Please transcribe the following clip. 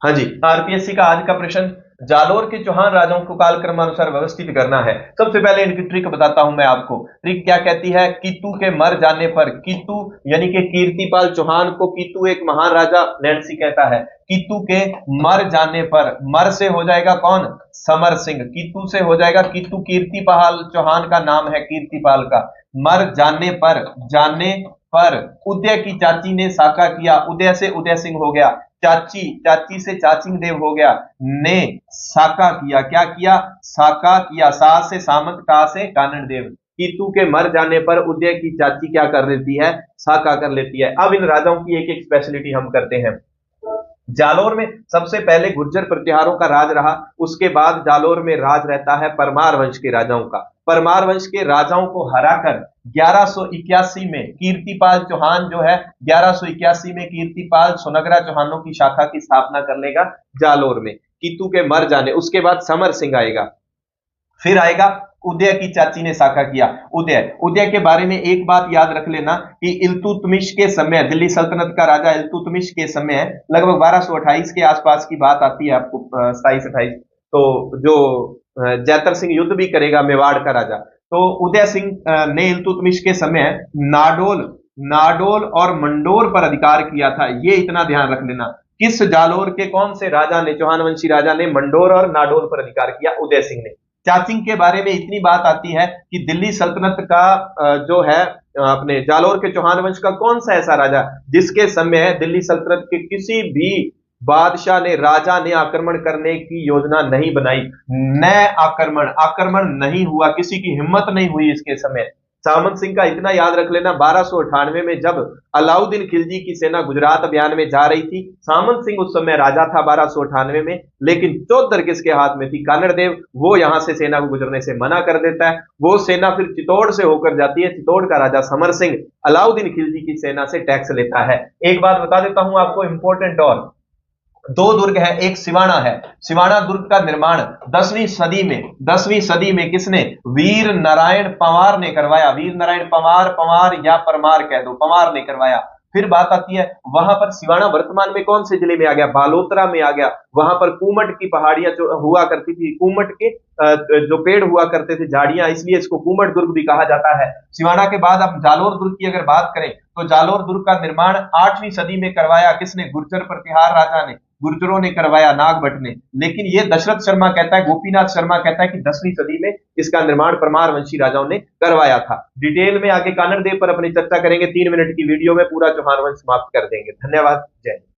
हाँ जी, आरपीएससी का आज का प्रश्न, जालोर के चौहान राजाओं को कालक्रमानुसार व्यवस्थित करना है। सबसे पहले इनकी ट्रिक बताता हूं मैं आपको। ट्रिक क्या कहती है? कीतू के मर जाने पर, कीतू यानी कि कीर्तिपाल चौहान को कीतू एक महान राजा नैन्सी कहता है। कीतू के मर जाने पर, मर से हो जाएगा कौन? समर सिंह। कीतू से हो जाएगा कीतू, कीर्तिपाल चौहान का नाम है कीर्तिपाल का। मर जाने पर, जाने पर उदय की चाची ने साका किया, उदय से उदय सिंह हो गया। चाची, चाची से चाचिंग देव हो गया। ने साका किया, क्या किया? साका किया। सा से सामंत, का से कानड़ देव। कीतू के मर जाने पर उदय की चाची क्या कर लेती है? साका कर लेती है। अब इन राजाओं की एक एक स्पेशलिटी हम करते हैं। जालोर में सबसे पहले गुर्जर प्रतिहारों का राज रहा, उसके बाद जालोर में राज रहता है परमार वंश के राजाओं का। परमार वंश के राजाओं को हराकर 1181 में कीर्तिपाल चौहान जो है, 1181 में कीर्तिपाल सोनगरा चौहानों की शाखा की स्थापना कर लेगा जालोर में, कीतू के मर जाने। उसके बाद समर सिंह आएगा, फिर आएगा उदय की चाची ने साका किया। उदय, उदय के बारे में एक बात याद रख लेना कि इल्तुतमिश के समय, दिल्ली सल्तनत का राजा इल्तुतमिश के समय लगभग 1228 के आसपास की बात आती है आपको, 27-28, तो जो जैतर सिंह युद्ध भी करेगा, मेवाड़ का राजा। तो उदय सिंह ने इल्तुतमिश के समय नाडोल, नाडोल और मंडोर पर अधिकार किया था। ये इतना ध्यान रख लेना। किस जालोर के कौन से राजा ने, चौहान वंशी राजा ने मंडोर और नाडोल पर अधिकार किया? उदय सिंह ने। चाचिंग के बारे में इतनी बात आती है कि दिल्ली सल्तनत का जो है अपने जालोर के चौहान वंश का कौन सा ऐसा राजा जिसके समय दिल्ली सल्तनत के किसी भी बादशाह ने, राजा ने आक्रमण करने की योजना नहीं बनाई, न आक्रमण, आक्रमण नहीं हुआ, किसी की हिम्मत नहीं हुई इसके समय। सामंत सिंह का इतना याद रख लेना, 1298 में जब अलाउद्दीन खिलजी की सेना गुजरात अभियान में जा रही थी, सामंत सिंह उस समय राजा था 1298 में, लेकिन चौधर किसके हाथ में थी? कानड़ देव। वो यहां से सेना को गुजरने से मना कर देता है। वो सेना फिर चित्तौड़ से होकर जाती है, चित्तौड़ का राजा समर सिंह अलाउद्दीन खिलजी की सेना से टैक्स लेता है। एक बात बता देता हूं आपको इंपॉर्टेंट और, दो दुर्ग है, एक सिवाना है। सिवाना दुर्ग का निर्माण 10वीं सदी में, 10वीं सदी में किसने? वीर नारायण पंवार ने करवाया। वीर नारायण पंवार, पंवार या परमार कह दो, पंवार ने करवाया। फिर बात आती है वहां पर सिवाना वर्तमान में कौन से जिले में आ गया? बालोतरा में आ गया। वहां पर कूमट की पहाड़ियां जो हुआ करती थी, कूमट के जो पेड़ हुआ करते थे, झाड़ियां, इसलिए इसको कूमट दुर्ग भी कहा जाता है। सिवाना के बाद अब जालोर दुर्ग की अगर बात करें तो जालोर दुर्ग का निर्माण 8वीं सदी में करवाया किसने? गुर्जर प्रतिहार राजा ने, गुर्जरों ने करवाया, नागभट्ट ने। लेकिन ये दशरथ शर्मा कहता है, गोपीनाथ शर्मा कहता है कि 10वीं सदी में इसका निर्माण परमार वंशी राजाओं ने करवाया था। डिटेल में आगे कानड़ देव पर अपनी चर्चा करेंगे, 3 मिनट की वीडियो में पूरा चौहान वंश समाप्त कर देंगे। धन्यवाद, जय हिंद।